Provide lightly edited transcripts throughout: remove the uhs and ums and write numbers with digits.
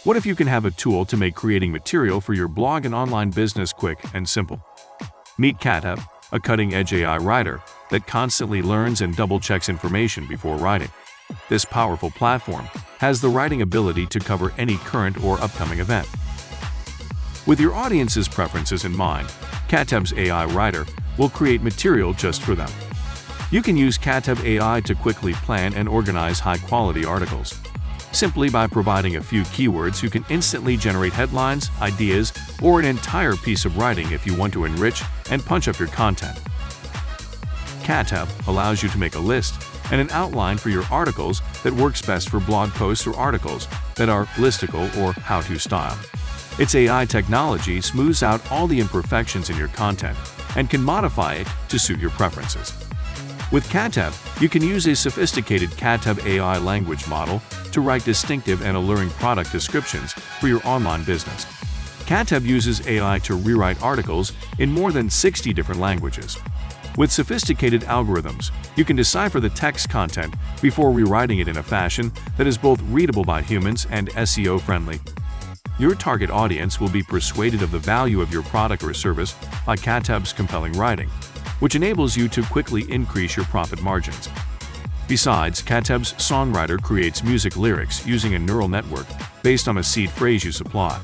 What if you can have a tool to make creating material for your blog and online business quick and simple? Meet Katteb, a cutting-edge AI writer that constantly learns and double-checks information before writing. This powerful platform has the writing ability to cover any current or upcoming event. With your audience's preferences in mind, Katteb's AI writer will create material just for them. You can use Katteb AI to quickly plan and organize high-quality articles. Simply by providing a few keywords, you can instantly generate headlines, ideas, or an entire piece of writing if you want to enrich and punch up your content. Katteb allows you to make a list and an outline for your articles that works best for blog posts or articles that are listicle or how-to style. Its AI technology smooths out all the imperfections in your content and can modify it to suit your preferences. With Katteb, you can use a sophisticated Katteb AI language model to write distinctive and alluring product descriptions for your online business. Katteb uses AI to rewrite articles in more than 60 different languages. With sophisticated algorithms, you can decipher the text content before rewriting it in a fashion that is both readable by humans and SEO-friendly. Your target audience will be persuaded of the value of your product or service by Katteb's compelling writing, which enables you to quickly increase your profit margins. Besides, Katteb's songwriter creates music lyrics using a neural network based on a seed phrase you supply.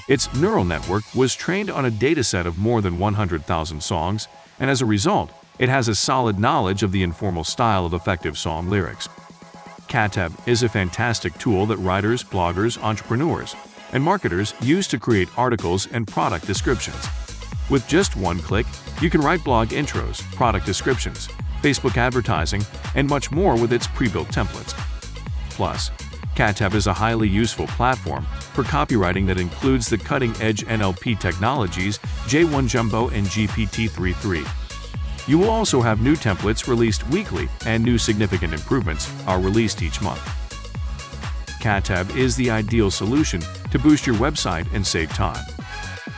Its neural network was trained on a dataset of more than 100,000 songs, and as a result, it has a solid knowledge of the informal style of effective song lyrics. Katteb is a fantastic tool that writers, bloggers, entrepreneurs, and marketers use to create articles and product descriptions. With just one click, you can write blog intros, product descriptions, Facebook advertising, and much more with its pre-built templates. Plus, Katteb is a highly useful platform for copywriting that includes the cutting-edge NLP technologies J1 Jumbo and GPT-3.3. You will also have new templates released weekly, and new significant improvements are released each month. Katteb is the ideal solution to boost your website and save time.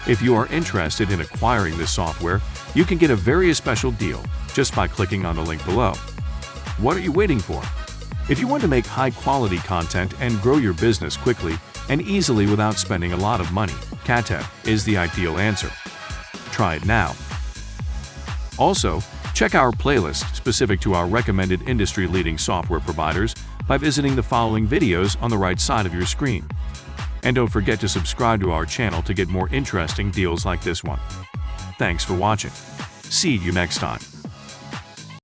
If you are interested in acquiring this software, you can get a very special deal just by clicking on the link below. What are you waiting for? If you want to make high-quality content and grow your business quickly and easily without spending a lot of money, Katteb is the ideal answer. Try it now. Also, check our playlist specific to our recommended industry-leading software providers by visiting the following videos on the right side of your screen. And don't forget to subscribe to our channel to get more interesting deals like this one. Thanks for watching. See you next time.